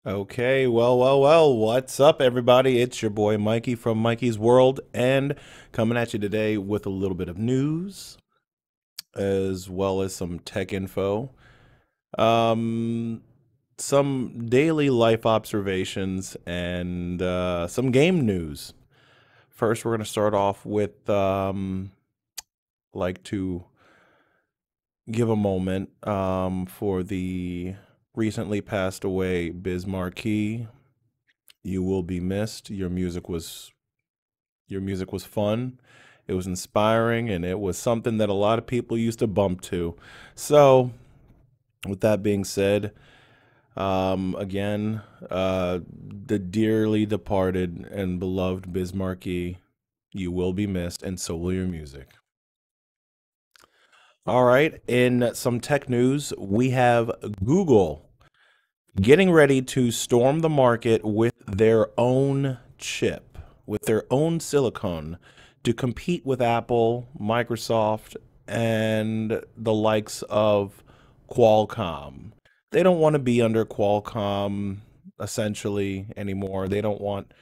Okay, well, what's up, everybody? It's your boy Mikey from Mikey's World, and coming at you today with a little bit of news as well as some tech info, um, some daily life observations, and some game news. First, we're going to start off with like to give a moment for the recently passed away Biz Markie. You will be missed. Your music was fun. It was inspiring, and it was something that a lot of people used to bump to. So, with that being said, again, the dearly departed and beloved Biz Markie, you will be missed, and so will your music. All right, in some tech news, we have Google getting ready to storm the market with their own chip, with their own silicon to compete with Apple, Microsoft, and the likes of Qualcomm. They don't want to be under Qualcomm essentially anymore. They don't want,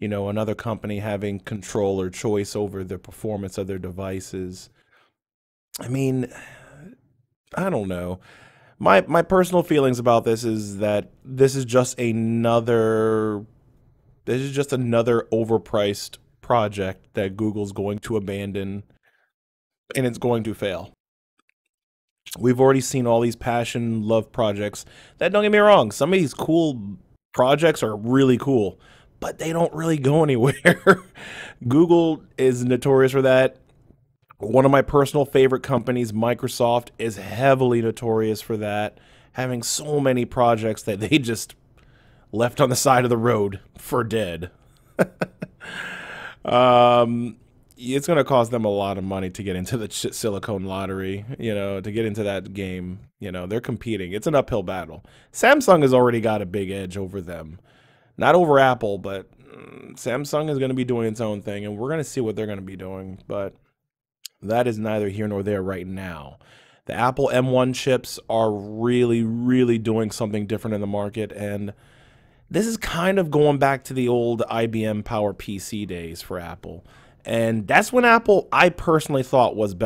another company having control or choice over the performance of their devices. I mean, I don't know. My personal feelings about this is that this is just another overpriced project that Google's going to abandon, and it's going to fail. We've already seen all these passion love projects that, don't get me wrong, some of these cool projects are really cool, but they don't really go anywhere. Google is notorious for that. One of my personal favorite companies, Microsoft, is heavily notorious for that, having so many projects that they just left on the side of the road for dead. It's going to cost them a lot of money to get into the silicone lottery, to get into that game. They're competing. It's an uphill battle. Samsung has already got a big edge over them. Not over Apple, but Samsung is going to be doing its own thing, and we're going to see what they're going to be doing. But that is neither here nor there right now. The Apple M1 chips are really, really doing something different in the market, and this is kind of going back to the old IBM Power PC days for Apple. And that's when Apple, I personally thought, was a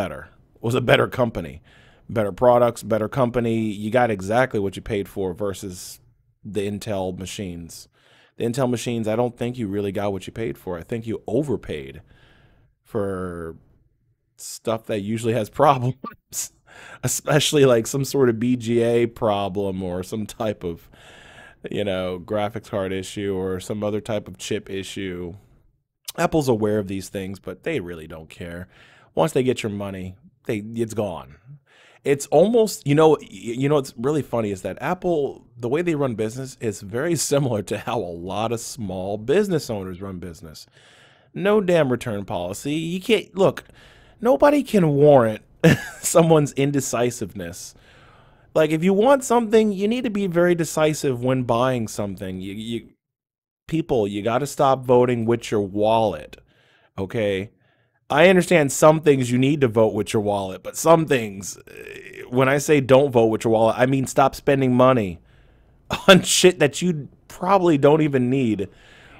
better company. Better products, better company. You got exactly what you paid for versus the Intel machines. The Intel machines, I don't think you really got what you paid for. I think you overpaid for stuff that usually has problems, especially like some sort of BGA problem or some type of, graphics card issue or some other type of chip issue. Apple's aware of these things, but they really don't care. Once they get your money, it's gone. It's almost, what's really funny is that Apple, the way they run business is very similar to how a lot of small business owners run business. No damn return policy. You can't look, nobody can warrant someone's indecisiveness. Like, if you want something, you need to be very decisive when buying something. People, you got to stop voting with your wallet. Okay? I understand some things you need to vote with your wallet, but some things, when I say don't vote with your wallet, I mean stop spending money on shit that you probably don't even need,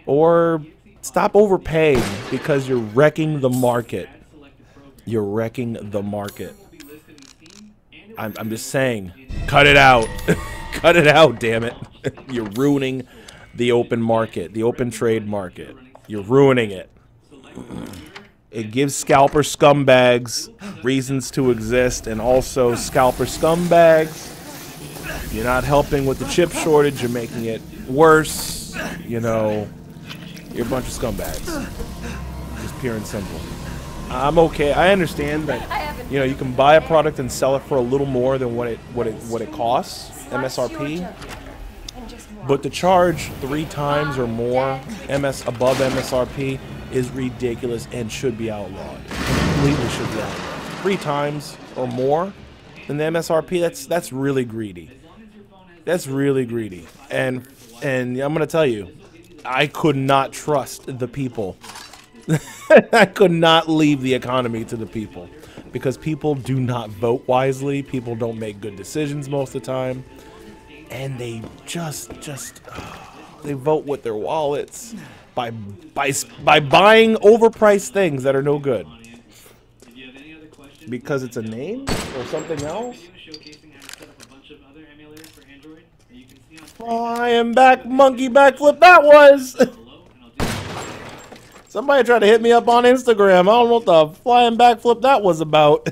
or stop overpaying because you're wrecking the market. You're wrecking the market. I'm just saying, cut it out. Cut it out, damn it. You're ruining the open market, the open trade market. You're ruining it. It gives scalper scumbags reasons to exist, and also scalper scumbags, you're not helping with the chip shortage, you're making it worse. You're a bunch of scumbags. Just pure and simple. I'm okay. I understand that you can buy a product and sell it for a little more than what it costs, MSRP. But to charge 3 times or more above MSRP is ridiculous and should be outlawed. Completely should be outlawed. 3 times or more than the MSRP, that's really greedy. That's really greedy. And I'm gonna tell you, I could not trust the people. I could not leave the economy to the people, because people do not vote wisely. People don't make good decisions most of the time. and they just they vote with their wallets by buying overpriced things that are no good because it's a name or something else. Flying back monkey backflip that was. Somebody tried to hit me up on Instagram. I don't know what the flying backflip that was about.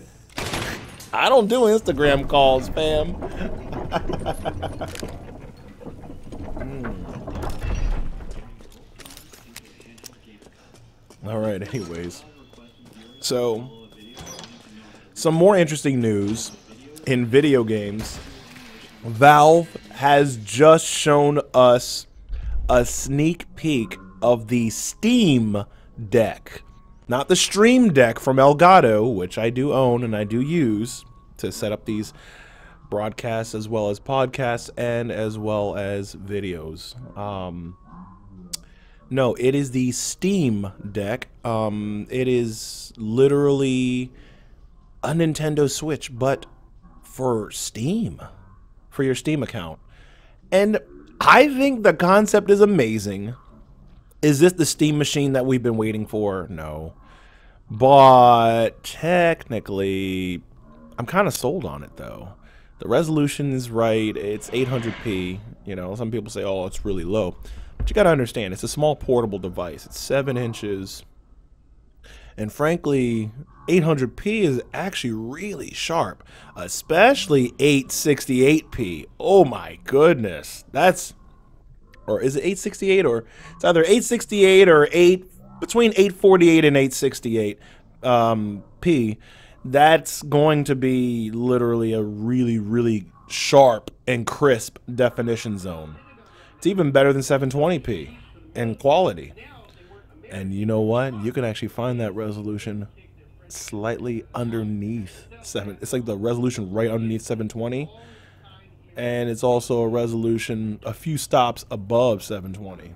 I don't do Instagram calls, fam. All right, anyways. So, some more interesting news in video games. Valve has just shown us a sneak peek of the Steam Deck. Not the Stream Deck from Elgato, which I do own and I do use to set up these broadcasts as well as podcasts and as well as videos. No, it is the Steam Deck. It is literally a Nintendo Switch, but for Steam, for your Steam account. And I think the concept is amazing. Is this the Steam machine that we've been waiting for? No. But technically, I'm kind of sold on it, though. The resolution is right. It's 800p. You know, some people say, oh, it's really low. But you got to understand, it's a small portable device. It's 7 inches. And frankly, 800p is actually really sharp. Especially 868p. Oh my goodness. That's... Or is it 868 or... It's either 868 or between 848 and 868 p. That's going to be literally a really, really sharp and crisp definition zone. It's even better than 720p in quality. And you know what? You can actually find that resolution slightly underneath 7. It's like the resolution right underneath 720. And it's also a resolution a few stops above 720.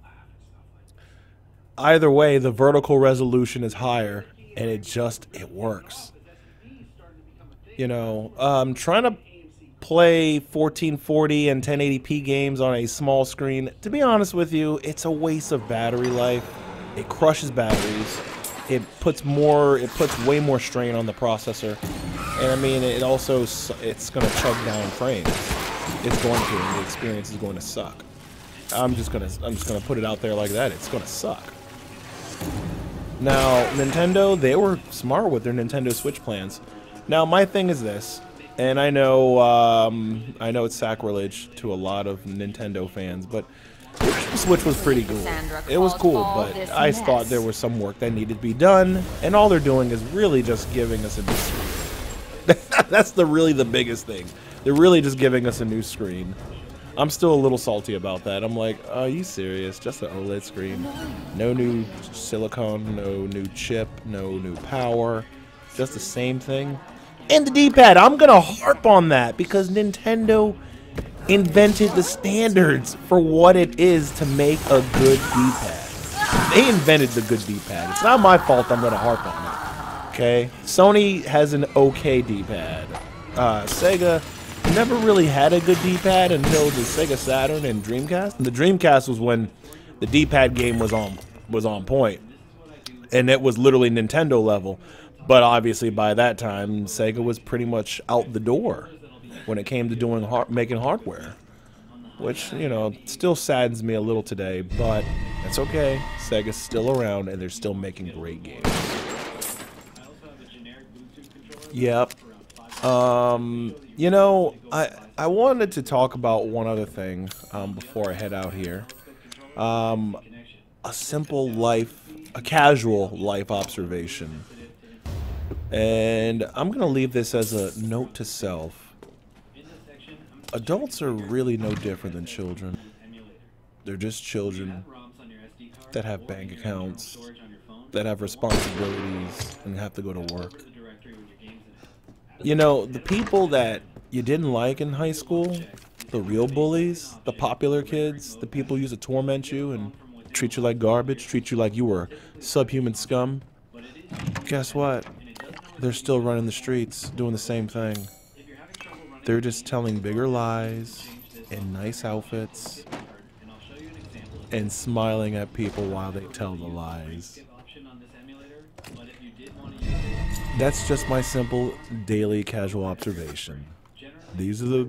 Either way, the vertical resolution is higher, and it works. You know, trying to play 1440 and 1080p games on a small screen, to be honest with you, it's a waste of battery life. It crushes batteries. It puts way more strain on the processor. And I mean, it's going to chug down frames. It's going to, and the experience is going to suck. I'm just gonna put it out there like that. It's gonna suck. Now, Nintendo, they were smart with their Nintendo Switch plans. Now, my thing is this, and I know it's sacrilege to a lot of Nintendo fans, but the Switch was pretty cool. It was cool, but I thought there was some work that needed to be done, and all they're doing is really just giving us a new screen. That's really the biggest thing. They're really just giving us a new screen. I'm still a little salty about that. I'm like, are you serious? Just an OLED screen. No new silicone, no new chip, no new power. Just the same thing. And the D-pad. I'm going to harp on that because Nintendo invented the standards for what it is to make a good D-pad. They invented the good D-pad. It's not my fault I'm going to harp on it. Okay? Sony has an okay D-pad. Sega never really had a good D-pad until the Sega Saturn and Dreamcast. And the Dreamcast was when the D-pad game was on point, and it was literally Nintendo level. But obviously by that time, Sega was pretty much out the door when it came to making hardware, which, you know, still saddens me a little today. But that's okay. Sega's still around, and they're still making great games. Yep. You know, I wanted to talk about one other thing before I head out here. A casual life observation. And I'm going to leave this as a note to self. Adults are really no different than children. They're just children that have bank accounts, that have responsibilities, and have to go to work. You know, the people that you didn't like in high school, the real bullies, the popular kids, the people who used to torment you and treat you like garbage, treat you like you were subhuman scum, guess what? They're still running the streets, doing the same thing. They're just telling bigger lies in nice outfits and smiling at people while they tell the lies. That's just my simple daily casual observation. These are the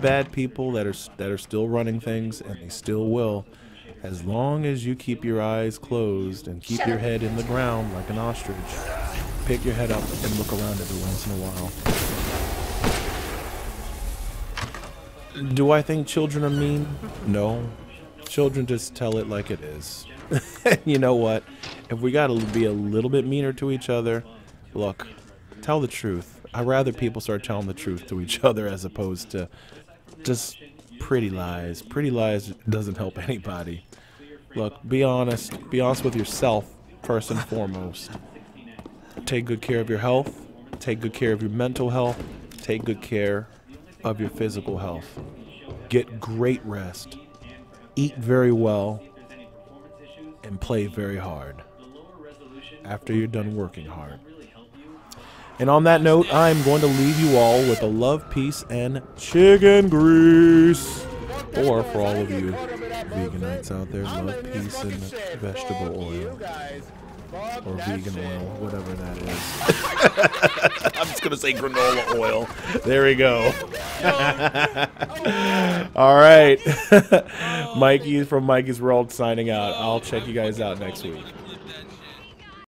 bad people that are still running things, and they still will, as long as you keep your eyes closed and keep your head in the ground like an ostrich. Pick your head up and look around every once in a while. Do I think children are mean? No. Children just tell it like it is. You know what? If we gotta be a little bit meaner to each other, look, tell the truth. I'd rather people start telling the truth to each other as opposed to just pretty lies. Pretty lies doesn't help anybody. Look, be honest. Be honest with yourself first and foremost. Take good care of your health. Take good care of your mental health. Take good care of your physical health. Get great rest. Eat very well. And play very hard after you're done working hard. And on that note, I'm going to leave you all with a love, peace, and chicken grease. Or for all of you veganites out there, love, peace, and vegetable oil. Or vegan oil, whatever that is. I'm just going to say granola oil. There we go. All right. Mikey from Mikey's World signing out. I'll check you guys out next week.